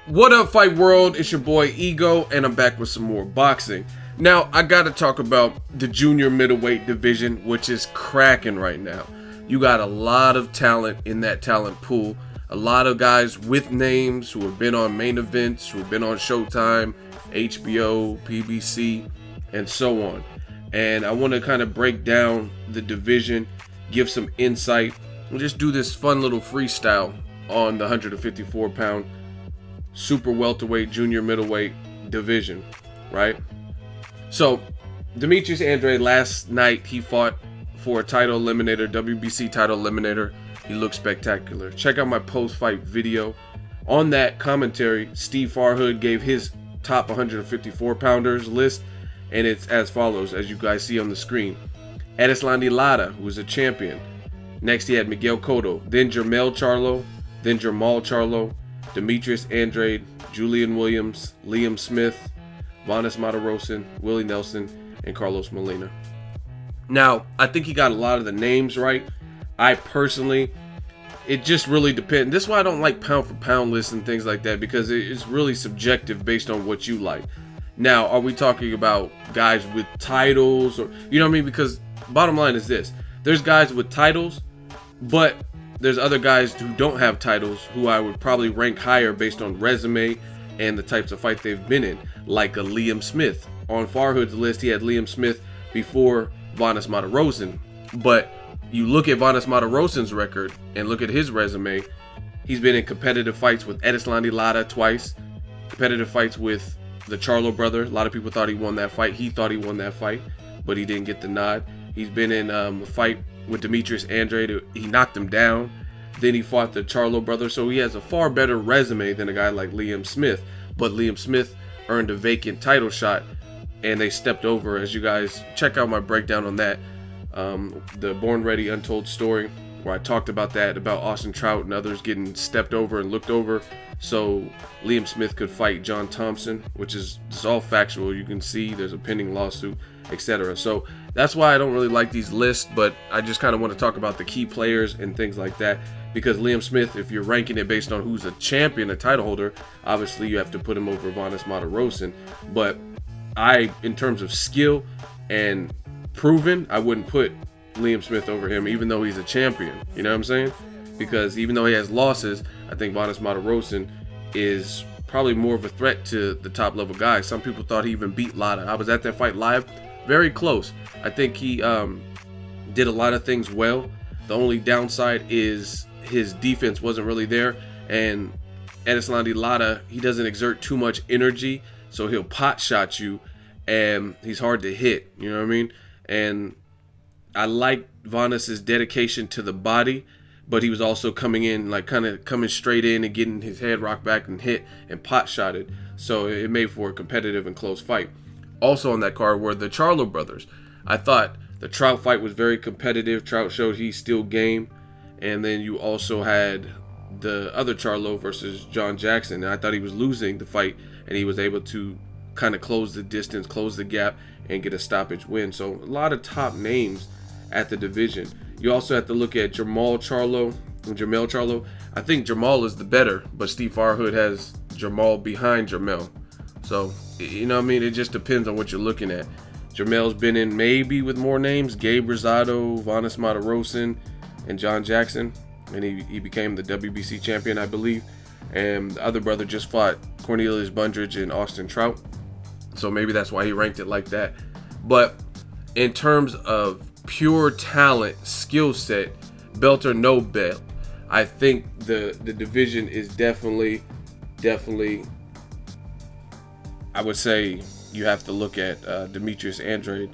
What up, fight world? It's your boy Ego, and I'm back with some more boxing. Now, I gotta talk about the junior middleweight division, which is cracking right now. You got a lot of talent in that talent pool. A lot of guys with names who have been on main events, who have been on Showtime, HBO, PBC, and so on. And I want to kind of break down the division, give some insight, and just do this fun little freestyle on the 154-pound super welterweight junior middleweight division, right? So Demetrius Andrade, last night he fought for a title eliminator, WBC title eliminator. He looked spectacular. Check out my post-fight video. On that commentary, Steve Farhood gave his top 154 pounders list, and it's as follows, as you guys see on the screen. Erislandy Lara, who was a champion. Next he had Miguel Cotto, then Jermell Charlo, then Jermall Charlo, Demetrius Andrade, Julian Williams, Liam Smith, Vanes Matarosen, Willie Nelson, and Carlos Molina. Now, I think he got a lot of the names right. I personally, it just really depends. This is why I don't like pound for pound lists and things like that, because it's really subjective based on what you like. Now, are we talking about guys with titles, or you know what I mean? Because bottom line is this: there's guys with titles, but there's other guys who don't have titles who I would probably rank higher based on resume and the types of fight they've been in, like a Liam Smith. On Farhood's list, he had Liam Smith before Vanes Matarosen, but you look at Vanes Matarosen's record and look at his resume. He's been in competitive fights with Erislandy Lara twice, competitive fights with the Charlo brother. A lot of people thought he won that fight. He thought he won that fight, but he didn't get the nod. He's been in a fight with Demetrius Andrade. He knocked him down. Then he fought the Charlo brother. So he has a far better resume than a guy like Liam Smith. But Liam Smith earned a vacant title shot, and they stepped over. As you guys check out my breakdown on that, the Born Ready Untold story, where I talked about that, about Austin Trout and others getting stepped over and looked over so Liam Smith could fight John Thompson, which is all factual. You can see there's a pending lawsuit, etc. So that's why I don't really like these lists, but I just kind of want to talk about the key players and things like that, because Liam Smith, if you're ranking it based on who's a champion, a title holder, obviously you have to put him over Vanes Matarosen. But in terms of skill and proven, I wouldn't put Liam Smith over him, even though he's a champion. You know what I'm saying? Because even though he has losses, I think Vanes Matarosen is probably more of a threat to the top level guys. Some people thought he even beat Lara. I was at that fight live. Very close. I think he did a lot of things well. The only downside is his defense wasn't really there. And Erislandy Lara, he doesn't exert too much energy, so he'll pot shot you, and he's hard to hit. You know what I mean? And I like Vanes's dedication to the body, but he was also coming in, like kind of coming straight in and getting his head rocked back and hit and pot shotted. So it made for a competitive and close fight. Also on that card were the Charlo brothers. I thought the Trout fight was very competitive. Trout showed he's still game. And then you also had the other Charlo versus John Jackson. And I thought he was losing the fight, and he was able to kind of close the distance, close the gap, and get a stoppage win. So a lot of top names at the division. You also have to look at Jermall Charlo and Jermell Charlo. I think Jermall is the better, but Steve Farhood has Jermall behind Jermell. So, you know what I mean? It just depends on what you're looking at. Jermell's been in maybe with more names, Gabe Rosado, Vanes Matarosen, and John Jackson. And he became the WBC champion, I believe. And the other brother just fought Cornelius Bundridge and Austin Trout. So maybe that's why he ranked it like that. But in terms of pure talent, skill set, belt or no belt, I think the division is definitely, I would say you have to look at Demetrius Andrade.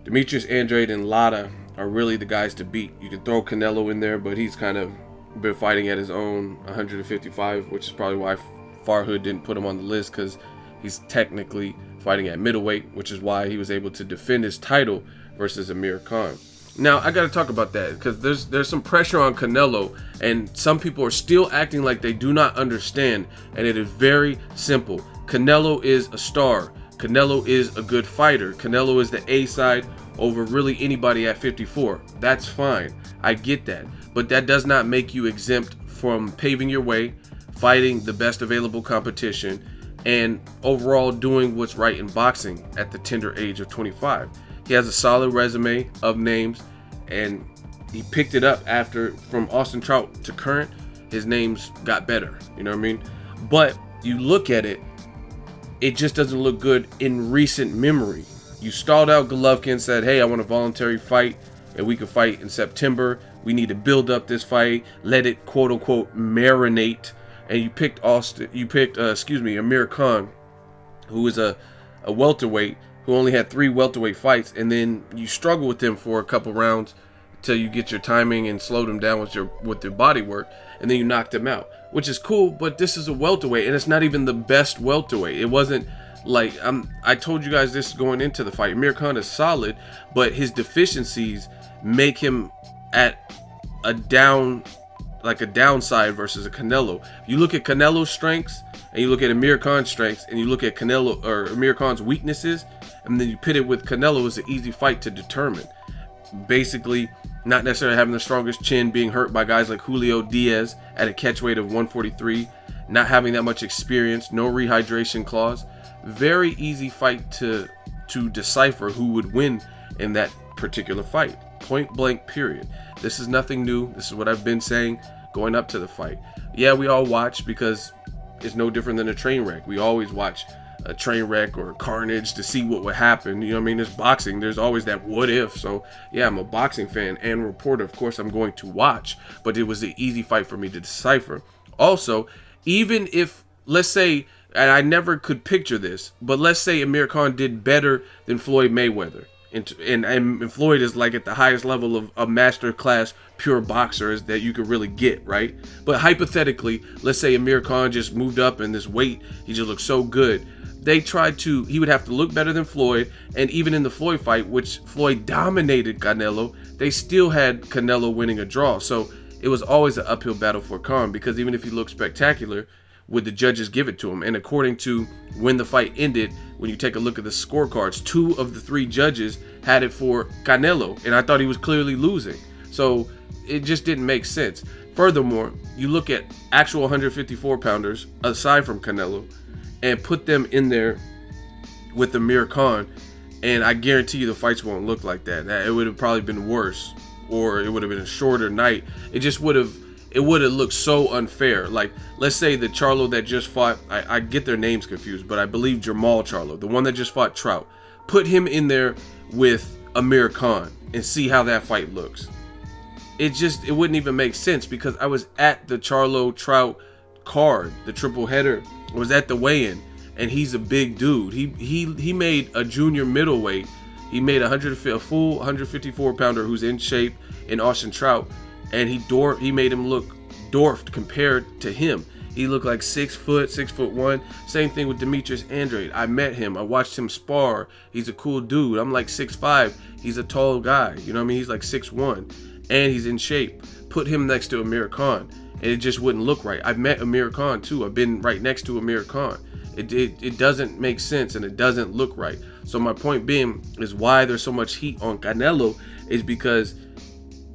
Demetrius Andrade and Lara are really the guys to beat. You can throw Canelo in there, but he's kind of been fighting at his own 155, which is probably why Farhood didn't put him on the list, because he's technically fighting at middleweight, which is why he was able to defend his title versus Amir Khan. Now, I got to talk about that, because there's some pressure on Canelo, and some people are still acting like they do not understand, and it is very simple. Canelo is a star. Canelo is a good fighter. Canelo is the A side over really anybody at 54. That's fine. I get that. But that does not make you exempt from paving your way fighting the best available competition, and overall doing what's right in boxing at the tender age of 25. He has a solid resume of names, and he picked it up after, from Austin Trout to current, his names got better, you know what I mean? But you look at it, it just doesn't look good in recent memory. You stalled out Golovkin, said, hey, I want a voluntary fight, and we could fight in September. We need to build up this fight, let it quote unquote marinate. And you picked Amir Khan, who is a welterweight who only had 3 welterweight fights, and then you struggle with him for a couple rounds till you get your timing and slowed him down with your body work, and then you knocked him out, which is cool. But this is a welterweight, and it's not even the best welterweight. It wasn't like, I told you guys this going into the fight. Amir Khan is solid, but his deficiencies make him at a downside versus a Canelo. You look at Canelo's strengths and you look at Amir Khan's strengths, and you look at Canelo or Amir Khan's weaknesses, and then you pit it with Canelo, is an easy fight to determine. Basically, not necessarily having the strongest chin, being hurt by guys like Julio Diaz at a catch weight of 143, not having that much experience, no rehydration clause. Very easy fight to decipher who would win in that particular fight. Point blank, period. This is nothing new. This is what I've been saying going up to the fight. Yeah, we all watch because it's no different than a train wreck. We always watch a train wreck or carnage to see what would happen. You know what I mean? It's boxing. There's always that what if. So yeah, I'm a boxing fan and reporter. Of course, I'm going to watch, but it was an easy fight for me to decipher. Also, even if, let's say, and I never could picture this, but let's say Amir Khan did better than Floyd Mayweather. And Floyd is like at the highest level of a master class pure boxers that you could really get, right? But hypothetically, let's say Amir Khan just moved up in this weight, he just looked so good. He would have to look better than Floyd, and even in the Floyd fight, which Floyd dominated Canelo, they still had Canelo winning a draw. So it was always an uphill battle for Khan, because even if he looked spectacular, would the judges give it to him? And according to when the fight ended, when you take a look at the scorecards, 2 of the 3 judges had it for Canelo, and I thought he was clearly losing. So it just didn't make sense. Furthermore, you look at actual 154 pounders aside from Canelo and put them in there with Amir Khan, and I guarantee you the fights won't look like that. It would have probably been worse, or it would have been a shorter night. It would have looked so unfair. Like, let's say the Charlo that just fought, I get their names confused, but I believe Jamal Charlo, the one that just fought Trout, put him in there with Amir Khan and see how that fight looks. It wouldn't even make sense, because I was at the Charlo Trout card, the triple header. I was at the weigh-in, and he's a big dude. He made a junior middleweight. He made a full 154 pounder who's in shape in Austin Trout, and he made him look dwarfed compared to him. He looked like 6 foot, 6'1". Same thing with Demetrius Andrade. I met him. I watched him spar. He's a cool dude. I'm like 6'5". He's a tall guy. You know what I mean? He's like 6'1", and he's in shape. Put him next to Amir Khan, and it just wouldn't look right. I've met Amir Khan too. I've been right next to Amir Khan. It doesn't make sense, and it doesn't look right. So my point being is why there's so much heat on Canelo is because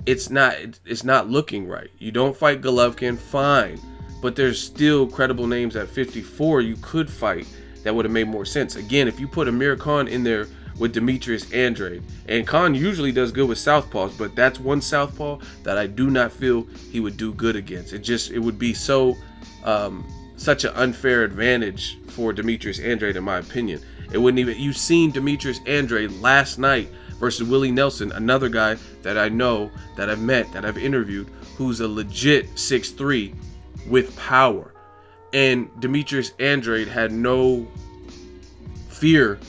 it's not looking right. You don't fight Golovkin, fine, but there's still credible names at 54 you could fight that would have made more sense. Again, if you put Amir Khan in there with Demetrius Andrade, and Khan usually does good with southpaws, but that's one southpaw that I do not feel he would do good against. It would be so such an unfair advantage for Demetrius Andrade, in my opinion. It wouldn't even. You've seen Demetrius Andrade last night versus Willie Nelson, another guy that I know, that I've met, that I've interviewed, who's a legit 6'3" with power. And Demetrius Andrade had no fear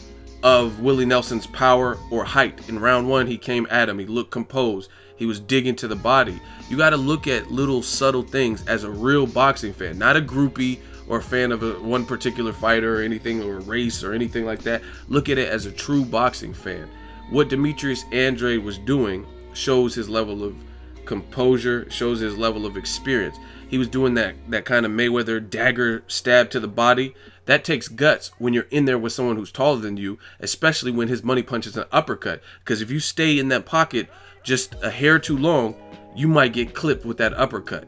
of Willie Nelson's power or height. In round 1, he came at him. He looked composed. He was digging to the body. You got to look at little subtle things as a real boxing fan, not a groupie or a fan of one particular fighter or anything, or a race or anything like that. Look at it as a true boxing fan. What Demetrius Andrade was doing shows his level of composure, shows his level of experience. He was doing that kind of Mayweather dagger stab to the body. That takes guts when you're in there with someone who's taller than you, especially when his money punch is an uppercut. Because if you stay in that pocket just a hair too long, you might get clipped with that uppercut.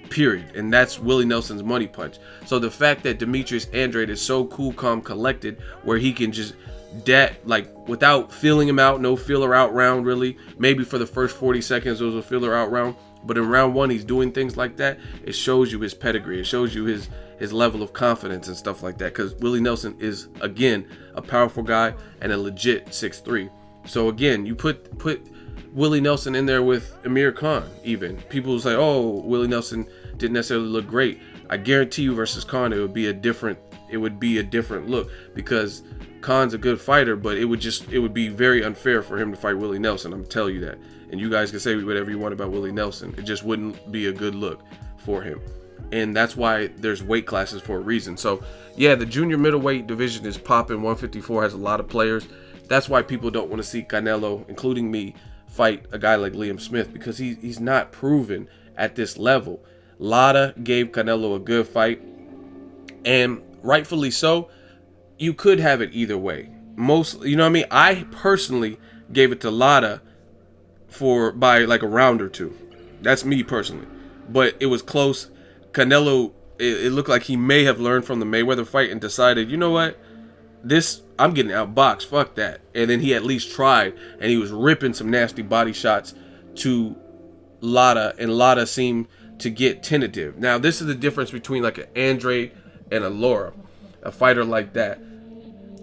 period. And that's Willie Nelson's money punch. So the fact that Demetrius Andrade is so cool, calm, collected, where he can just like without feeling him out, no feeler out round really. Maybe for the first 40 seconds there was a feeler out round, but in round one he's doing things like that. It shows you his pedigree. It shows you his level of confidence and stuff like that, because Willie Nelson is, again, a powerful guy and a legit 6'3". So again, you put Willie Nelson in there with Amir Khan. Even people say, oh, Willie Nelson didn't necessarily look great. I guarantee you versus Khan it would be a different look, because Khan's a good fighter, but it would be very unfair for him to fight Willie Nelson. I'm telling you that. And you guys can say whatever you want about Willie Nelson. It just wouldn't be a good look for him. And that's why there's weight classes for a reason. So yeah, the junior middleweight division is popping. 154 has a lot of players. That's why people don't want to see Canelo, including me, fight a guy like Liam Smith, because he's not proven at this level. LARA gave Canelo a good fight, and rightfully so. You could have it either way. You know what I mean? I personally gave it to LARA by like a round or two. That's me personally. But it was close. Canelo, it looked like he may have learned from the Mayweather fight and decided, you know what? I'm getting outboxed. Fuck that. And then he at least tried, and he was ripping some nasty body shots to LARA, and LARA seemed to get tentative. Now, this is the difference between like an Andrade and a LARA, a fighter like that.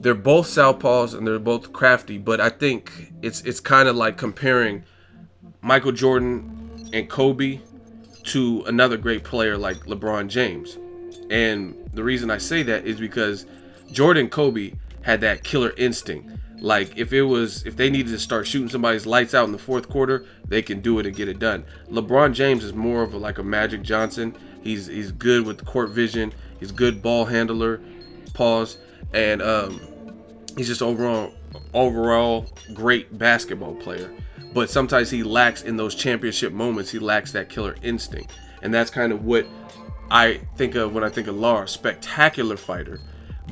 They're both southpaws and they're both crafty, but I think it's kind of like comparing Michael Jordan and Kobe to another great player like LeBron James. And the reason I say that is because Jordan and Kobe had that killer instinct. Like if they needed to start shooting somebody's lights out in the fourth quarter, they can do it and get it done. LeBron James is more of like a Magic Johnson. He's good with court vision. He's good ball handler, and he's just overall great basketball player. But sometimes he lacks in those championship moments. He lacks that killer instinct, and that's kind of what I think of when I think of LARA. Spectacular fighter,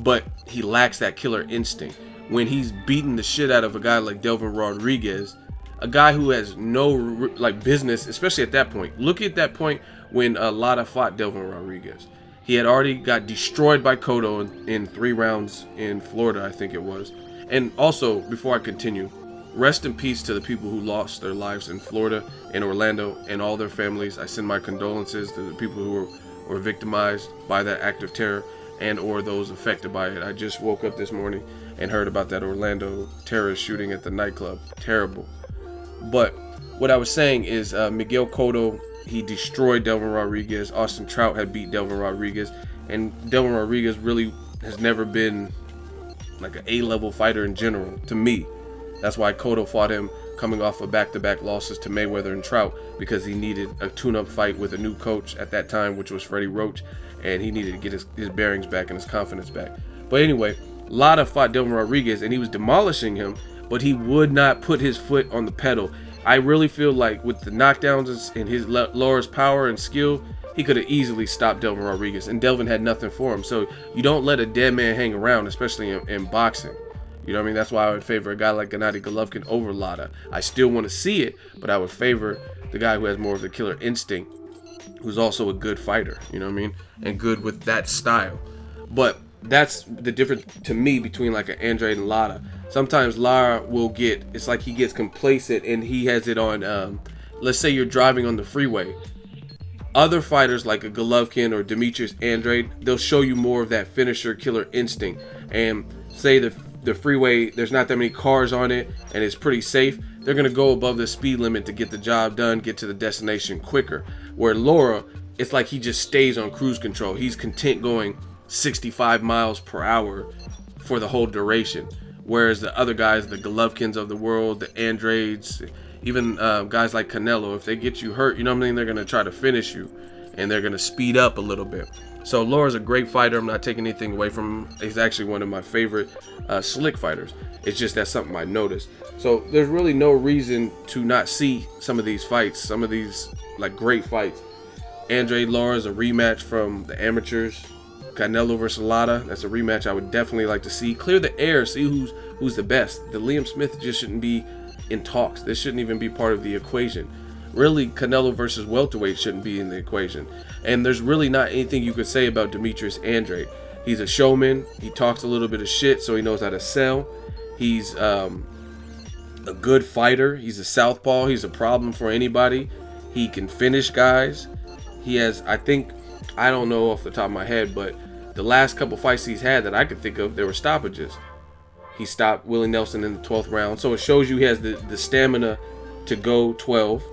but he lacks that killer instinct. When he's beating the shit out of a guy like Delvin Rodriguez, a guy who has no like business, especially at that point. Look at that point when LARA fought Delvin Rodriguez. He had already got destroyed by Cotto in 3 rounds in Florida, I think it was. And also, before I continue, rest in peace to the people who lost their lives in Florida and Orlando and all their families. I send my condolences to the people who were victimized by that act of terror and or those affected by it. I just woke up this morning and heard about that Orlando terrorist shooting at the nightclub. Terrible. But what I was saying is Miguel Cotto, he destroyed Delvin Rodriguez. Austin Trout had beat Delvin Rodriguez. And Delvin Rodriguez really has never been like an A-level fighter in general, to me. That's why Cotto fought him coming off of back-to-back losses to Mayweather and Trout, because he needed a tune-up fight with a new coach at that time, which was Freddie Roach, and he needed to get his bearings back and his confidence back. But anyway, LARA fought Delvin Rodriguez, and he was demolishing him, but he would not put his foot on the pedal. I really feel like with the knockdowns and his LARA's power and skill, he could have easily stopped Delvin Rodriguez, and Delvin had nothing for him. So you don't let a dead man hang around, especially in boxing. You know what I mean? That's why I would favor a guy like Gennady Golovkin over LARA. I still want to see it, but I would favor the guy who has more of the killer instinct, who's also a good fighter, you know what I mean? And good with that style. But that's the difference to me between like an Andrade and LARA. Sometimes LARA will it's like he gets complacent and he has it on, let's say you're driving on the freeway. Other fighters like a Golovkin or Demetrius Andrade, they'll show you more of that finisher killer instinct. And say the freeway, there's not that many cars on it and it's pretty safe, they're going to go above the speed limit to get the job done, get to the destination quicker. Where LARA, it's like he just stays on cruise control. He's content going 65 miles per hour for the whole duration. Whereas the other guys, the Golovkins of the world, the Andrades, even guys like Canelo, if they get you hurt, you know what I mean, they're going to try to finish you and they're going to speed up a little bit. So LARA's a great fighter. I'm not taking anything away from him. He's actually one of my favorite slick fighters. It's just that's something I noticed. So there's really no reason to not see some of these fights, some of these like great fights. Andrade LARA is a rematch from the amateurs. Canelo versus LARA, that's a rematch I would definitely like to see. Clear the air, see who's the best. The Liam Smith just shouldn't be in talks. This shouldn't even be part of the equation. really Canelo versus welterweight shouldn't be in the equation. And there's really not anything you could say about Demetrius Andrade. He's a showman. He talks a little bit of shit, so he knows how to sell. He's a good fighter. He's a southpaw. He's a problem for anybody. He can finish guys. He has, I think, I don't know off the top of my head, but the last couple fights he's had that I could think of, there were stoppages. He stopped Willie Nelson in the 12th round. So it shows you he has the stamina to go 12,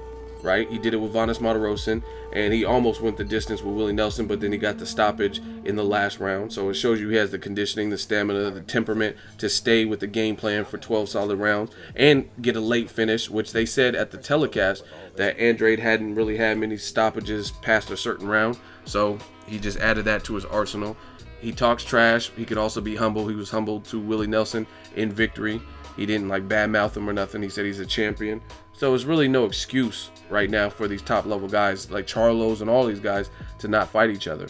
right? He did it with VANES, and he almost went the distance with Willie Nelson, but then he got the stoppage in the last round. So it shows you he has the conditioning, the stamina, the temperament to stay with the game plan for 12 solid rounds and get a late finish, which they said at the telecast that Andrade hadn't really had many stoppages past a certain round. So he just added that to his arsenal. He talks trash. He could also be humble. He was humble to Willie Nelson in victory. He didn't like badmouth him or nothing. He said he's a champion. So there's really no excuse right now for these top level guys like CHARLOS and all these guys to not fight each other.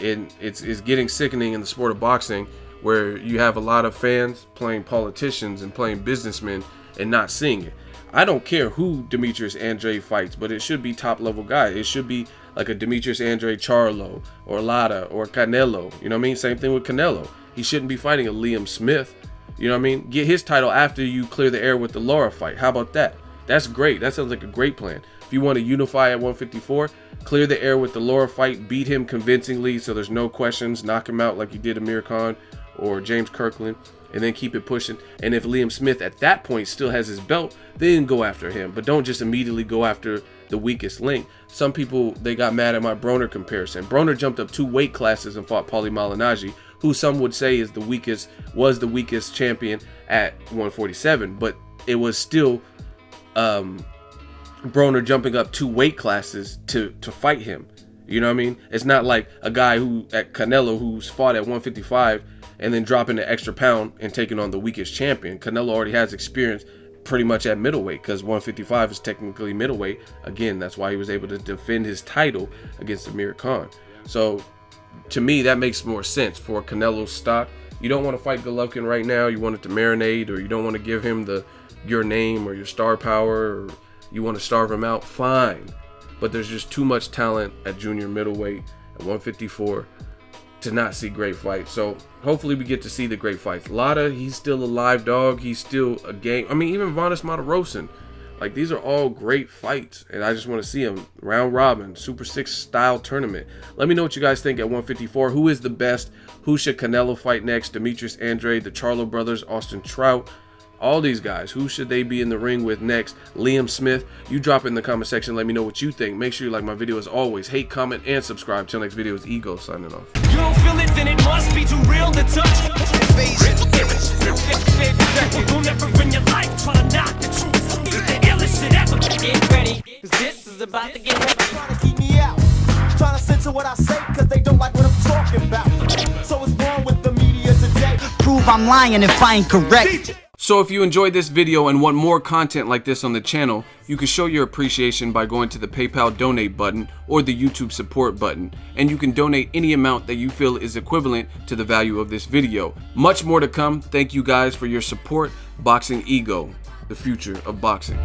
And it's getting sickening in the sport of boxing, where you have a lot of fans playing politicians and playing businessmen and not seeing it. I don't care who Demetrius Andrade fights, but it should be top level guys. It should be like a Demetrius Andrade Charlo or LARA or CANELO. You know what I mean? Same thing with Canelo. He shouldn't be fighting a Liam Smith. You know what I mean? Get his title after you clear the air with the LARA fight. How about that? That's great. That sounds like a great plan. If you want to unify at 154, clear the air with the LARA fight, beat him convincingly so there's no questions, knock him out like you did Amir Khan or James Kirkland, and then keep it pushing. And if Liam Smith at that point still has his belt, then go after him. But don't just immediately go after the weakest link. Some people, they got mad at my Broner comparison. Broner jumped up 2 weight classes and fought Paulie Malignaggi, who some would say is was the weakest champion at 147, but it was still Broner jumping up 2 weight classes to fight him. You know what I mean? It's not like a guy who at Canelo who's fought at 155 and then dropping an extra pound and taking on the weakest champion. Canelo already has experience pretty much at middleweight, because 155 is technically middleweight. Again, that's why he was able to defend his title against Amir Khan. So to me, that makes more sense for Canelo's stock. You don't want to fight Golovkin right now. You want it to marinate, or you don't want to give him your name or your star power, or you want to starve him out, fine. But there's just too much talent at junior middleweight at 154 to not see great fights. So hopefully we get to see the great fights. LARA, he's still a live dog. He's still a game. I mean, even VANES, like, these are all great fights, and I just want to see them round robin, Super 6 style tournament. Let me know what you guys think at 154. Who is the best? Who should Canelo fight next? Demetrius Andrade, the Charlo brothers, Austin Trout, all these guys. Who should they be in the ring with next? Liam Smith. You drop it in the comment section. Let me know what you think. Make sure you like my video as always. Hate, comment, and subscribe. Till next video is Ego signing off. You don't feel it, then it must be too real to touch. You'll never in your life try to knock the truth. The illest shit ever. Get ready, 'cause this is about to get heavy. Trying to keep me out, trying to censor what I say, 'cause they don't like what I'm talking about. So what's wrong with the media today? Prove I'm lying if I ain't correct. So if you enjoyed this video and want more content like this on the channel, you can show your appreciation by going to the PayPal donate button or the YouTube support button, and you can donate any amount that you feel is equivalent to the value of this video. Much more to come. Thank you guys for your support. Boxing Ego, the future of boxing.